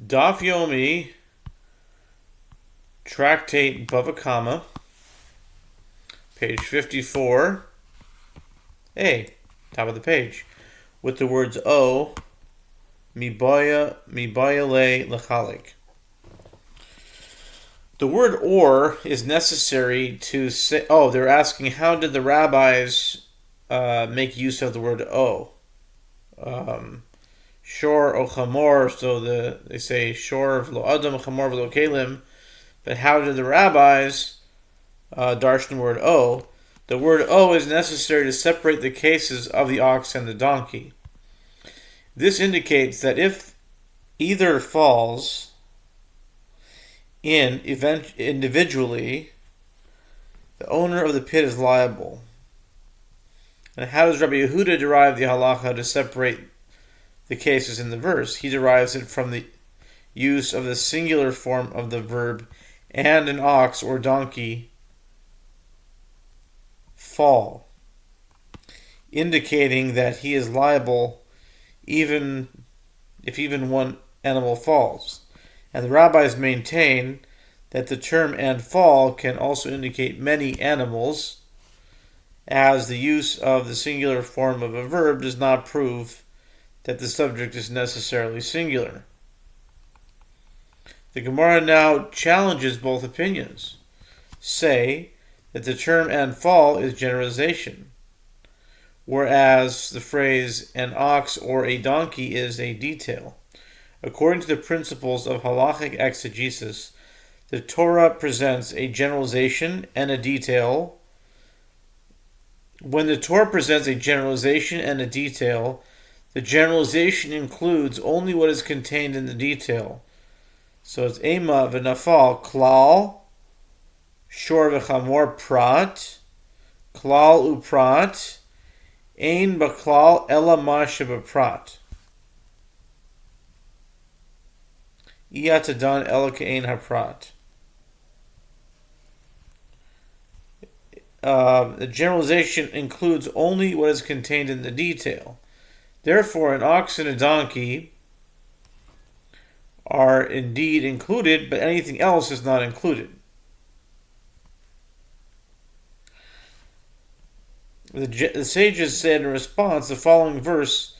Daf Yomi, Tractate Bava, page 54. A, top of the page, with the words O, mibaya le lechalik. The word or is necessary to say. Oh, they're asking how did the rabbis make use of the word O? Shor o chamor, so they say shor v'lo adam, chamor v'lo kelim. But how did the rabbis darshan the word O? The word O is necessary to separate the cases of the ox and the donkey. This indicates that if either falls in individually, the owner of the pit is liable. And how does Rabbi Yehuda derive the halacha to separate the cases in the verse? He derives it from the use of the singular form of the verb and an ox or donkey fall, indicating that he is liable even if one animal falls. And the rabbis maintain that the term and fall can also indicate many animals, as the use of the singular form of a verb does not prove that the subject is necessarily singular. The Gemara now challenges both opinions. Say that the term and fall is generalization, whereas the phrase an ox or a donkey is a detail. According to the principles of halachic exegesis, the Torah presents a generalization and a detail. When the Torah presents a generalization and a detail, the generalization includes only what is contained in the detail. So it's ema v'nafal klal, shor v'chamor prat, klal uprat, ein b'klal ela ma shebeprat. Iyatadan ela ke'ein haprat. The generalization includes only what is contained in the detail. Therefore, an ox and a donkey are indeed included, but anything else is not included. The sages said in response, the following verse,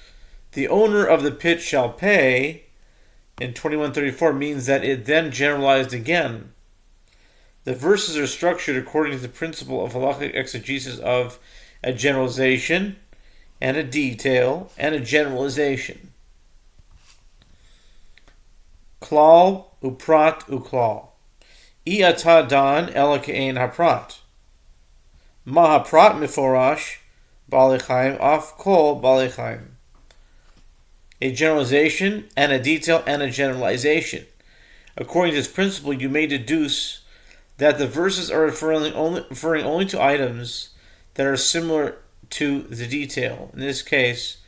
the owner of the pit shall pay, in 2134 means that it then generalized again. The verses are structured according to the principle of halachic exegesis of a generalization and a detail and a generalization. Klal uprat uklal. I'ata dan ela ke'ein haprat. Ma haprat miforash balei chaim af kol balei chaim. A generalization and a detail and a generalization. According to this principle, you may deduce that the verses are referring only to items that are similar to the detail. In this case,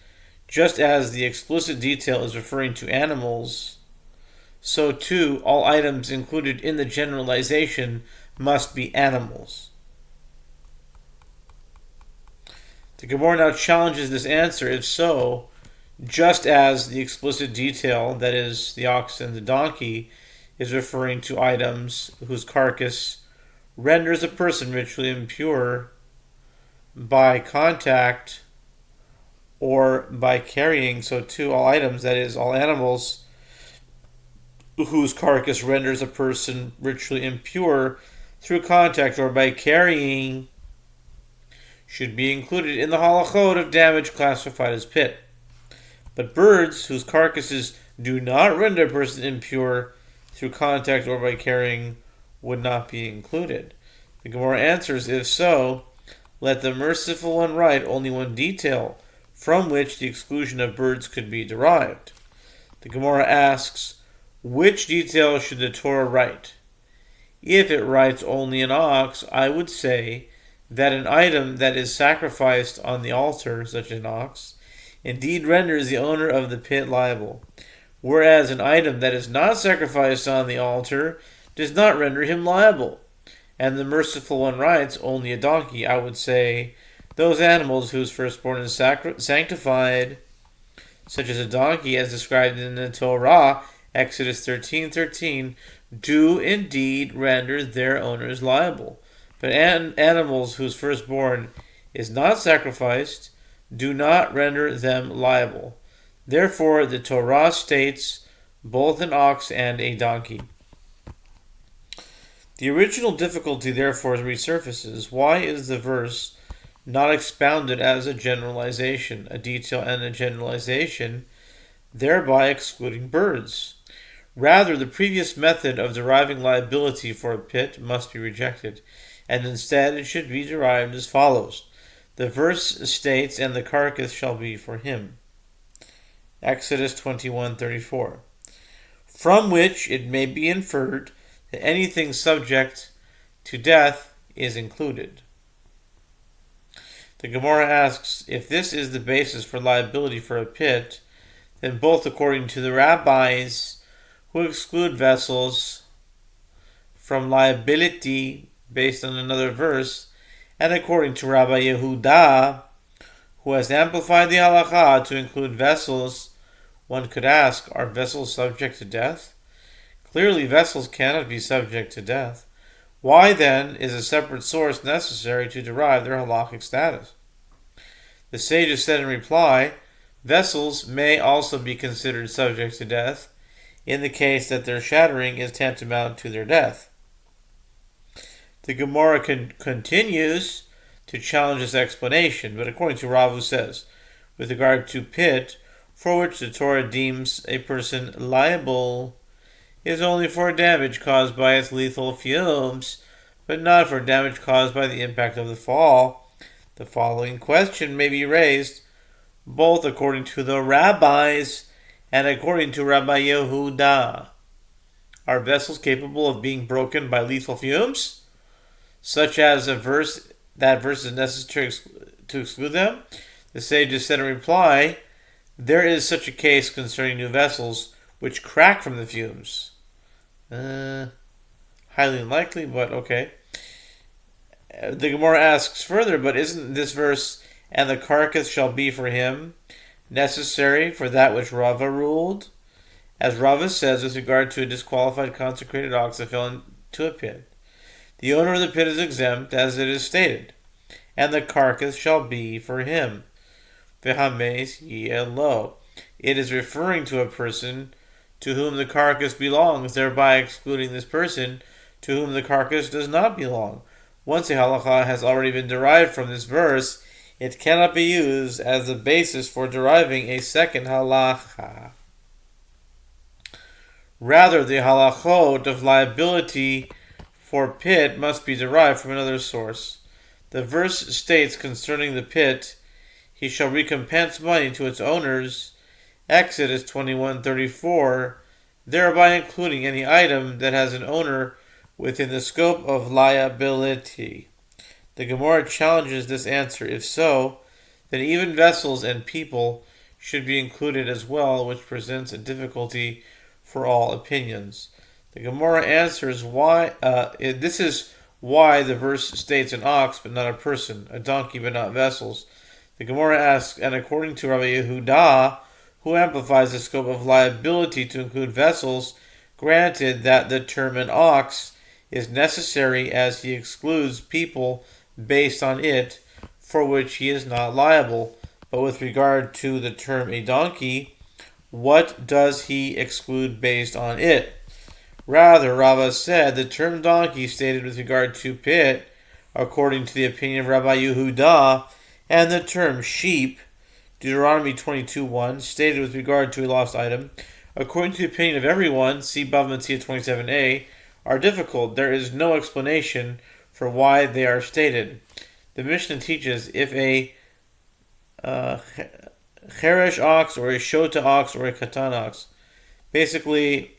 just as the explicit detail is referring to animals, so too all items included in the generalization must be animals. The Gemara now challenges this answer. If so, just as the explicit detail, that is, the ox and the donkey, is referring to items whose carcass renders a person ritually impure by contact or by carrying, so too all items, that is, all animals whose carcass renders a person ritually impure through contact or by carrying, should be included in the halachot of damage classified as pit. But birds whose carcasses do not render a person impure through contact or by carrying would not be included. The Gemara answers, if so, let the merciful one write only one detail from which the exclusion of birds could be derived. The Gemara asks, which detail should the Torah write? If it writes only an ox, I would say that an item that is sacrificed on the altar, such as an ox, indeed renders the owner of the pit liable, whereas an item that is not sacrificed on the altar does not render him liable. And the merciful one writes only a donkey, I would say those animals whose firstborn is sanctified, such as a donkey as described in the Torah, Exodus 13:13, do indeed render their owners liable. But animals whose firstborn is not sacrificed do not render them liable. Therefore, the Torah states both an ox and a donkey. The original difficulty therefore resurfaces. Why is the verse not expounded as a generalization, a detail and a generalization, thereby excluding birds? Rather, the previous method of deriving liability for a pit must be rejected, and instead it should be derived as follows. The verse states, and the carcass shall be for him. Exodus 21:34. From which it may be inferred that anything subject to death is included. The Gemara asks, if this is the basis for liability for a pit, then both according to the rabbis who exclude vessels from liability based on another verse, and according to Rabbi Yehuda, who has amplified the halakha to include vessels, one could ask, are vessels subject to death? Clearly, vessels cannot be subject to death. Why, then, is a separate source necessary to derive their halakhic status? The sages said in reply, vessels may also be considered subject to death in the case that their shattering is tantamount to their death. The Gemara continues to challenge this explanation, but according to Rav, who says, with regard to pit, for which the Torah deems a person liable, is only for damage caused by its lethal fumes, but not for damage caused by the impact of the fall. The following question may be raised, both according to the rabbis and according to Rabbi Yehuda. Are vessels capable of being broken by lethal fumes, such as that verse is necessary to exclude them? The sages said in reply, there is such a case concerning new vessels which crack from the fumes. Highly unlikely, but okay. The Gemara asks further, but isn't this verse, and the carcass shall be for him, necessary for that which Rava ruled? As Rava says with regard to a disqualified consecrated ox that fell into a pit, the owner of the pit is exempt, as it is stated, and the carcass shall be for him. V'hames yelo. It is referring to a person to whom the carcass belongs, thereby excluding this person to whom the carcass does not belong. Once a halakha has already been derived from this verse, it cannot be used as the basis for deriving a second halakha. Rather, the halachot of liability for pit must be derived from another source. The verse states concerning the pit, he shall recompense money to its owners, Exodus 21:34, thereby including any item that has an owner within the scope of liability. The Gemara challenges this answer. If so, then even vessels and people should be included as well, which presents a difficulty for all opinions. The Gemara answers why. This is why the verse states an ox but not a person, a donkey but not vessels. The Gemara asks, and according to Rabbi Yehuda, who amplifies the scope of liability to include vessels, granted that the term an ox is necessary as he excludes people based on it for which he is not liable. But with regard to the term a donkey, what does he exclude based on it? Rather, Rava said the term donkey stated with regard to pit, according to the opinion of Rabbi Yehuda, and the term sheep, Deuteronomy 22:1, stated with regard to a lost item, according to the opinion of everyone, see Bava 27a, are difficult. There is no explanation for why they are stated. The Mishnah teaches if a cheresh ox or a shota ox or a katan ox, basically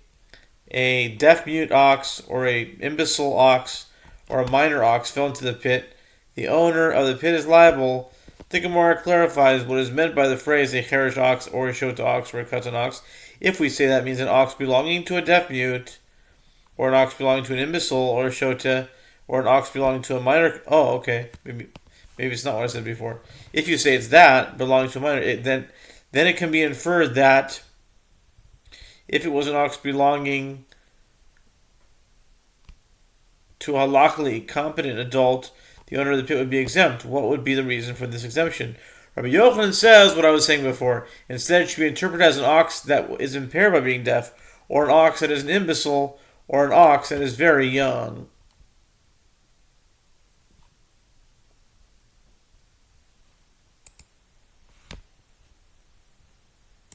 a deaf-mute ox or a imbecile ox or a minor ox fell into the pit, the owner of the pit is liable. The Gemara clarifies what is meant by the phrase a cheresh ox or a shota ox or a katan ox. If we say that means an ox belonging to a deaf-mute, or an ox belonging to an imbecile or a shota, or an ox belonging to a minor. Oh, okay. Maybe it's not what I said before. If you say it's that belonging to a minor, then it can be inferred that if it was an ox belonging to a halachically competent adult, the owner of the pit would be exempt. What would be the reason for this exemption? Rabbi Yochanan says what I was saying before. Instead, it should be interpreted as an ox that is impaired by being deaf, or an ox that is an imbecile, or an ox that is very young.